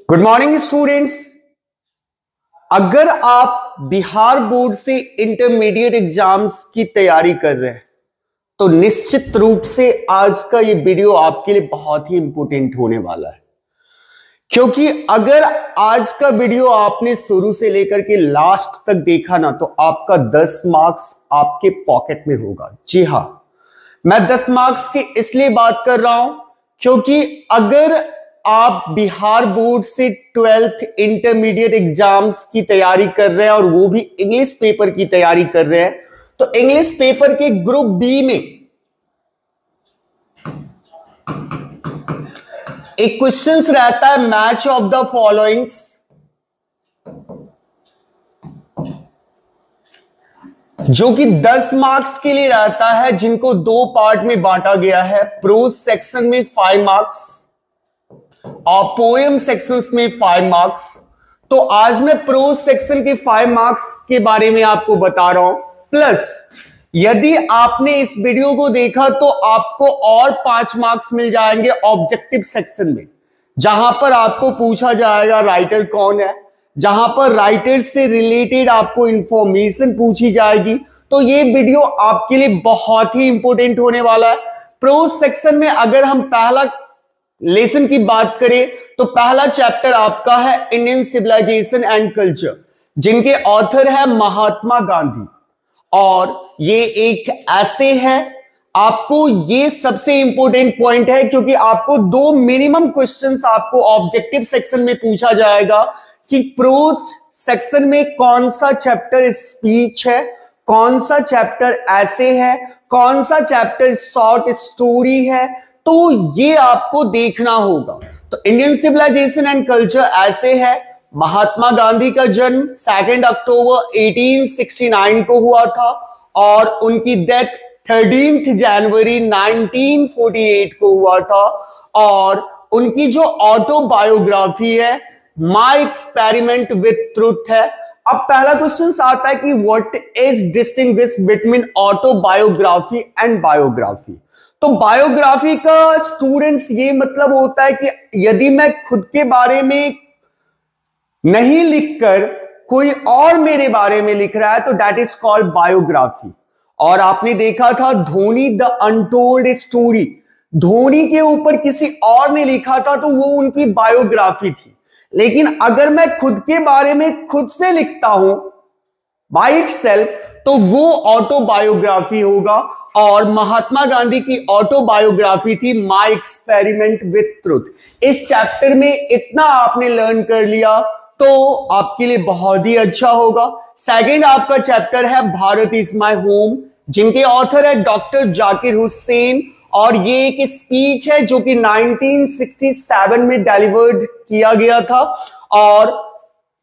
Good morning students. अगर आप Bihar board से इंटरमीडिएट एग्जाम्स की तैयारी कर रहे हैं तो निश्चित रूप से आज का ये वीडियो आपके लिए बहुत ही इंपॉर्टेंट होने वाला है, क्योंकि अगर आज का वीडियो आपने शुरू से लेकर के लास्ट तक देखा ना तो आपका 10 मार्क्स आपके पॉकेट में होगा। जी हां, मैं 10 मार्क्स की इसलिए बात कर रहा हूं क्योंकि अगर आप बिहार बोर्ड से 12th इंटरमीडिएट एग्जाम्स की तैयारी कर रहे हैं और वो भी इंग्लिश पेपर की तैयारी कर रहे हैं तो इंग्लिश पेपर के ग्रुप बी में एक क्वेश्चंस रहता है, मैच ऑफ द फॉलोइंग्स। जो कि 10 मार्क्स के लिए रहता है, जिनको दो पार्ट में बांटा गया है। प्रोज सेक्शन में 5 मार्क्स और पोएम सेक्शंस में 5 मार्क्स। तो आज मैं प्रोज सेक्शन के 5 मार्क्स के बारे में आपको बता रहा हूं। प्लस यदि आपने इस वीडियो को देखा तो आपको और 5 मार्क्स मिल जाएंगे ऑब्जेक्टिव सेक्शन में, जहां पर आपको पूछा जाएगा राइटर कौन है, जहां पर राइटर से रिलेटेड आपको इंफॉर्मेशन पूछी जाएगी। तो ये वीडियो आपके लिए बहुत ही इंपॉर्टेंट होने वाला है। प्रोज सेक्शन में अगर हम पहला लेसन की बात करें तो पहला चैप्टर आपका है इंडियन सिविलाइजेशन एंड कल्चर, जिनके ऑथर है महात्मा गांधी। और ये एक ऐसे है, आपको ये सबसे इंपॉर्टेंट पॉइंट है क्योंकि आपको दो मिनिमम क्वेश्चंस आपको ऑब्जेक्टिव सेक्शन में पूछा जाएगा कि प्रोज सेक्शन में कौन सा चैप्टर स्पीच है, कौन सा चैप्टर ऐसे है, कौन सा चैप्टर शॉर्ट स्टोरी है। तो ये आपको देखना होगा। तो इंडियन सिविलाइजेशन एंड कल्चर ऐसे है, महात्मा गांधी का जन्म 2 अक्टूबर 1869 को हुआ था और उनकी डेथ 13 जनवरी 1948 को हुआ था। और उनकी जो ऑटोबायोग्राफी है माय एक्सपेरिमेंट विथ ट्रुथ है। अब पहला क्वेश्चन आता है कि what is distinguish between autobiography and biography. तो बायोग्राफी का स्टूडेंट्स ये मतलब होता है कि यदि मैं खुद के बारे में नहीं लिखकर कोई और मेरे बारे में लिख रहा है तो दैट इज कॉल्ड बायोग्राफी। और आपने देखा था Dhoni the untold story, Dhoni के ऊपर किसी और ने लिखा था तो वो उनकी बायोग्राफी थी। लेकिन अगर मैं खुद के बारे में खुद से लिखता हूं बाय इटसेल्फ तो वो ऑटोबायोग्राफी होगा। और महात्मा गांधी की ऑटोबायोग्राफी थी माय एक्सपेरिमेंट विथ ट्रुथ। इस चैप्टर में इतना आपने लर्न कर लिया तो आपके लिए बहुत ही अच्छा होगा। सेकंड आपका चैप्टर है भारत इज माय होम, जिनके ऑथर है डॉक्टर जाकिर हुसैन। और ये एक स्पीच है जो कि 1967 में डिलीवर्ड किया गया था। और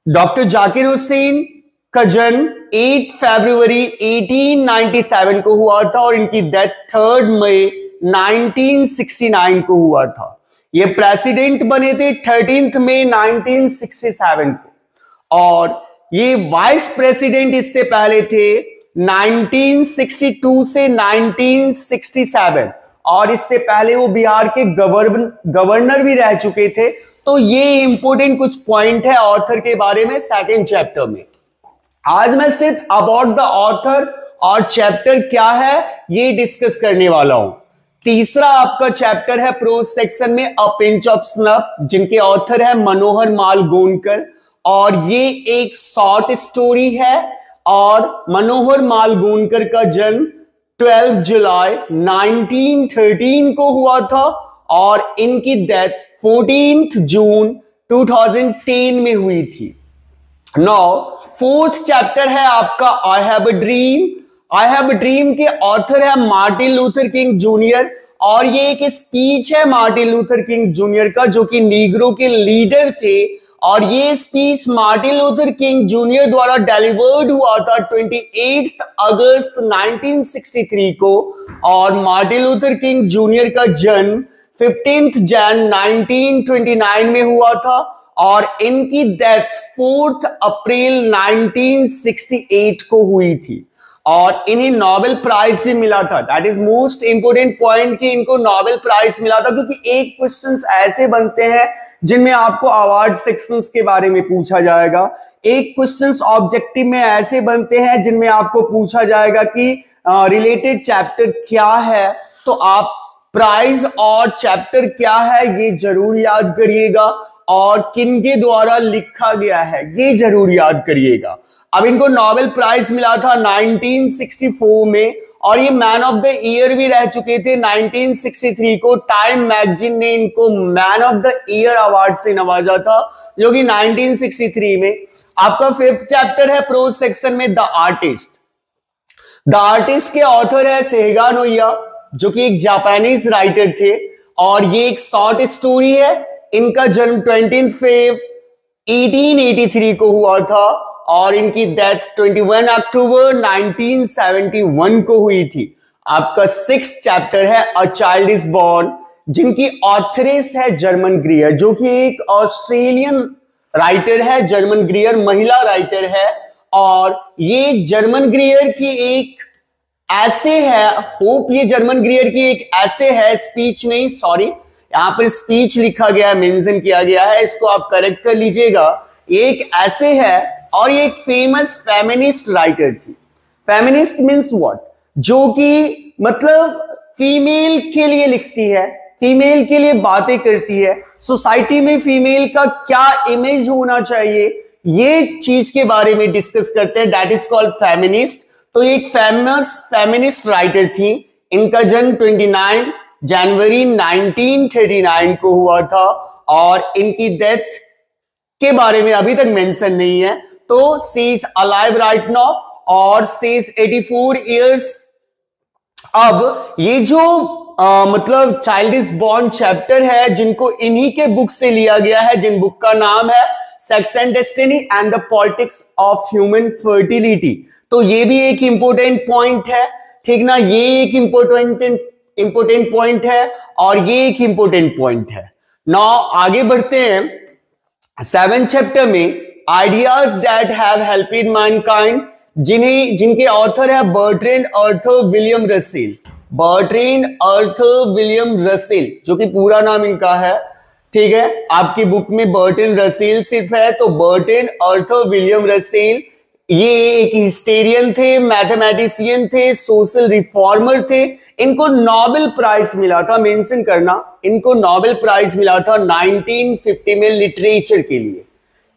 डॉक्टर जाकिर हुसैन का जन्म 8 फरवरी 1897 को हुआ था और इनकी डेथ 3 मई 1969 को हुआ था। ये प्रेसिडेंट बने थे 13 मई 1967 को। और ये वाइस प्रेसिडेंट इससे पहले थे 1962 से 1967। और इससे पहले वो बिहार के गवर्नर भी रह चुके थे। तो ये इंपॉर्टेंट कुछ पॉइंट है ऑथर के बारे में सेकंड चैप्टर में। आज मैं सिर्फ अबाउट द ऑथर और चैप्टर क्या है ये डिस्कस करने वाला हूं। तीसरा आपका चैप्टर है प्रोज सेक्शन में अ पिंच ऑफ स्नफ, जिनके ऑथर है मनोहर माल गोंडकर। और ये एक शॉर्ट स्टोरी है। और मनोहर माल गोंडकर का जन्म 12 जुलाई 1913 को हुआ था और इनकी डेथ 14 जून 2010 में हुई थी। नाउ फोर्थ चैप्टर है आपका I have a dream. I have a dream के ऑथर है मार्टिन लूथर किंग जूनियर। और ये एक स्पीच है मार्टिन लूथर किंग जूनियर का, जो कि नीग्रो के लीडर थे। और ये speech Martin Luther king junior द्वारा डिलीवर्ड हुआ था 28 अगस्त 1963 को। और मार्टिन लूथर किंग जूनियर का जन्म 15 जन 1929 में हुआ था और इनकी डेथ 4 अप्रैल 1968 को हुई थी। और इन्हें नोबेल प्राइज भी मिला था। That is most important point कि इनको नोबेल प्राइज मिला था, क्योंकि एक क्वेश्चंस ऐसे बनते हैं जिनमें आपको अवार्ड सेक्शंस के बारे में पूछा जाएगा, एक क्वेश्चंस ऑब्जेक्टिव में ऐसे बनते हैं जिनमें आपको पूछा जाएगा कि रिलेटेड चैप्टर क्या है, तो आप प्राइज और चैप्टर क्या है ये जरूर याद करिएगा, और किनके द्वारा लिखा गया है ये जरूर याद करिएगा। अब इनको नोबेल प्राइज मिला था 1964 में, और ये मैन ऑफ द ईयर भी रह चुके थे। 1963 को टाइम मैगजीन ने इनको man of the year award से नवाजा था, जो कि 1963 में। आपका फिफ्थ चैप्टर है प्रोज सेक्शन में द आर्टिस्ट। द आर्टिस्ट के ऑथर है सेहगा नोया, जो कि एक जापानीज राइटर थे, और ये एक शॉर्ट स्टोरी है। इनका जन्म 20 फेब 1883 को हुआ था, और इनकी डेथ 21 अक्टूबर 1971 को हुई थी। आपका सिक्स्थ चैप्टर है अ चाइल्ड इज बॉर्न, जिनकी ऑथरेस है जर्मन ग्रियर, जो कि एक ऑस्ट्रेलियन राइटर है। जर्मन ग्रियर महिला राइटर है, और ये जर्मन ग्रियर की एक ऐसे है, होप ये जर्मन ग्रियर की एक ऐसे है, स्पीच नहीं, सॉरी यहां पर स्पीच लिखा गया है, मेंशन किया गया है, इसको आप करेक्ट कर लीजिएगा। एक ऐसे है, और ये एक फेमस फेमिनिस्ट राइटर थी। Feminist means what? जो कि मतलब फीमेल के लिए लिखती है, फीमेल के लिए बातें करती है, सोसाइटी में फीमेल का क्या इमेज होना चाहिए ये चीज के बारे में डिस्कस करते हैं। That is called feminist. तो एक फेमस फेमिनिस्ट राइटर थी। इनका जन्म 29 जनवरी 1939 को हुआ था, और इनकी डेथ के बारे में अभी तक मेंशन नहीं है। तो she is alive right now, और शी इज 84 इयर्स। अब ये जो मतलब चाइल्ड इज बॉर्न चैप्टर है, जिनको इन्हीं के बुक से लिया गया है, जिन बुक का नाम है sex and destiny and the politics of human fertility. तो ये भी एक इंपॉर्टेंट पॉइंट है, ठीक ना, ये एक इंपॉर्टेंट पॉइंट है, और ये एक इंपॉर्टेंट पॉइंट है। नाउ आगे बढ़ते हैं 7th चैप्टर में, आइडियाज दैट हैव हेल्पेड मैनकाइंड, जिनके ऑथर है Bertrand Arthur William Russell. Bertrand Arthur William Russell, जो कि पूरा नाम इनका है, ठीक है, आपकी बुक में बर्ट्रैंड रसेल सिर्फ है, तो बर्ट्रैंड आर्थर विलियम रसेल ये एक हिस्टेरियन थे, मैथमेटिशियन थे, सोशल रिफॉर्मर थे। इनको नोबेल प्राइज मिला था, मेंशन करना, इनको नोबेल प्राइज मिला था 1950 में लिटरेचर के लिए।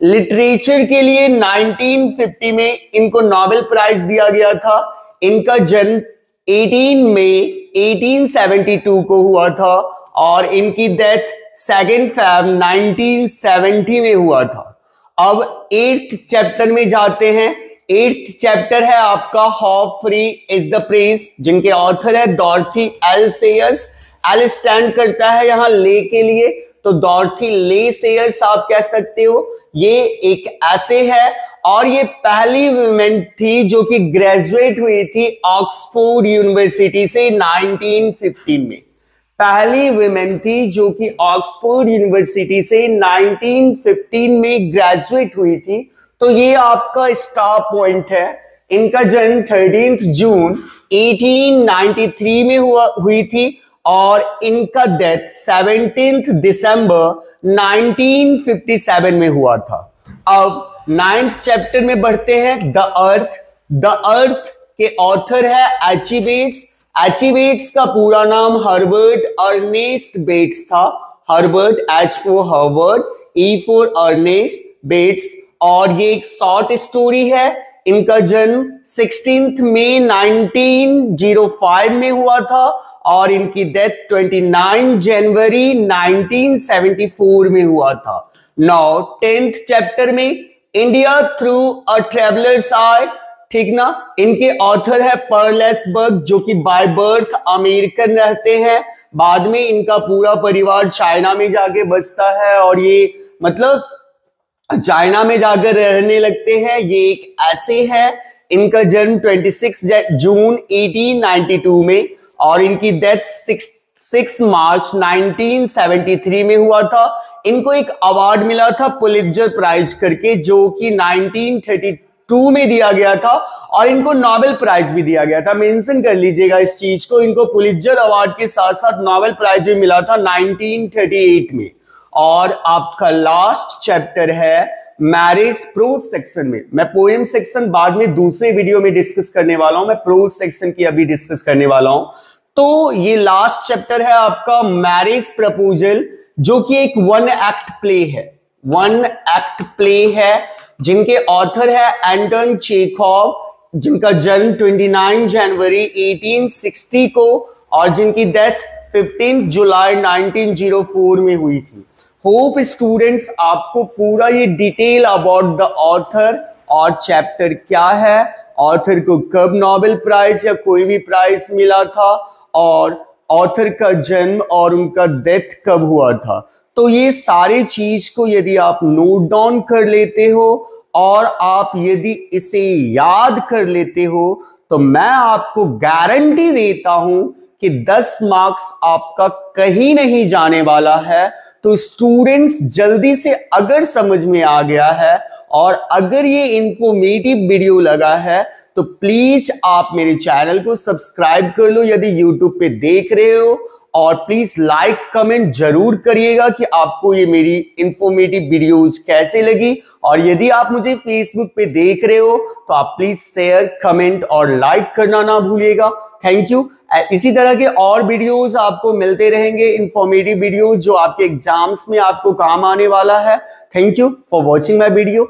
लिटरेचर के लिए 1950 में इनको नोबेल प्राइज दिया गया था। इनका जन्म 18 मई 1872 को हुआ था, और इनकी डेथ 2 फेब 1970 में हुआ था। अब 8th चैप्टर में जाते हैं। 8th चैप्टर है आपका how free is the press, जिनके ऑथर है डॉर्थी एल सेयर्स। एल स्टैंड करता है यहां ले के लिए, तो डॉर्थी ले सेयर्स आप कह सकते हो। ये एक ऐसे है, और ये पहली वुमेन थी जो कि ग्रेजुएट हुई थी ऑक्सफोर्ड यूनिवर्सिटी से 1915 में। पहली वुमेन थी जो कि ऑक्सफोर्ड यूनिवर्सिटी से 1915 में ग्रेजुएट हुई थी। तो ये आपका स्टार पॉइंट है। इनका जन्म 13 जून 1893 में हुई थी, और इनका डेथ 17 दिसंबर 1957 में हुआ था। अब 9th चैप्टर में बढ़ते हैं, द अर्थ। द अर्थ के ऑथर है एची बेट्स। एची बेट्स का पूरा नाम हर्बर्ट अर्नेस्ट बेट्स था। Herbert, H for Herbert, E for Ernest Bates, और ये एक शॉर्ट स्टोरी है। इनका जन्म 16 मई 1905 में हुआ था, और इनकी डेथ 29 जनवरी 1974 में हुआ था। नाउ 10th चैप्टर में, इंडिया थ्रू अ ट्रेवलर्स आई, ठीक ना, इनके ऑथर है पर्लेसबर्ग, जो कि बाय बर्थ अमेरिकन रहते हैं। बाद में इनका पूरा परिवार चाइना में जाके बसता है, और ये मतलब चाइना में जाकर रहने लगते हैं। ये एक ऐसे है। इनका जन्म 26 जून 1892 में, और इनकी डेथ 6 मार्च 1973 में हुआ था। इनको एक अवार्ड मिला था पुलित्जर प्राइज करके, जो कि 1932 2 में दिया गया था और इनको नोबेल प्राइज भी दिया गया था। मेंशन कर लीजिएगा इस चीज को, इनको पुलित्जर अवार्ड के साथ साथ नोबेल प्राइज भी मिला था 1938 में। और आपका लास्ट चैप्टर है मैरिज प्रोज सेक्शन में। मैं पोएम सेक्शन बाद में दूसरे वीडियो में डिस्कस करने वाला हूं, मैं प्रोज सेक्शन की अभी डिस्कस करने वाला हूं। तो ये लास्ट चैप्टर है आपका मैरिज प्रपोजल, जो कि एक 1 एक्ट प्ले है। 1 एक्ट प्ले है जिनके ऑथर है एंटन चेखव, जिनका जन्म 29 जनवरी 1860 को और जिनकी डेथ 15 जुलाई 1904 में हुई थी। होप स्टूडेंट्स आपको पूरा ये डिटेल अबाउट द ऑथर और चैप्टर क्या है, ऑथर को कब नोबेल प्राइज या कोई भी प्राइज मिला था और ऑथर का जन्म और उनका डेथ कब हुआ था, तो ये सारी चीज को यदि आप नोट डाउन कर लेते हो और आप यदि इसे याद कर लेते हो तो मैं आपको गारंटी देता हूं कि 10 मार्क्स आपका कहीं नहीं जाने वाला है। तो स्टूडेंट्स जल्दी से, अगर समझ में आ गया है और अगर ये इंफॉर्मेटिव वीडियो लगा है तो प्लीज आप मेरे चैनल को सब्सक्राइब कर लो यदि यूट्यूब पे देख रहे हो, और प्लीज लाइक कमेंट जरूर करिएगा कि आपको ये मेरी इंफॉर्मेटिव वीडियोस कैसे लगी। और यदि आप मुझे फेसबुक पे देख रहे हो तो आप प्लीज शेयर, कमेंट और लाइक करना ना भूलिएगा। Thank you. इसी तरह के और वीडियोस आपको मिलते रहेंगे, इंफॉर्मेटिव वीडियोस जो आपके एग्जाम्स में आपको काम आने वाला है। Thank you for watching my video.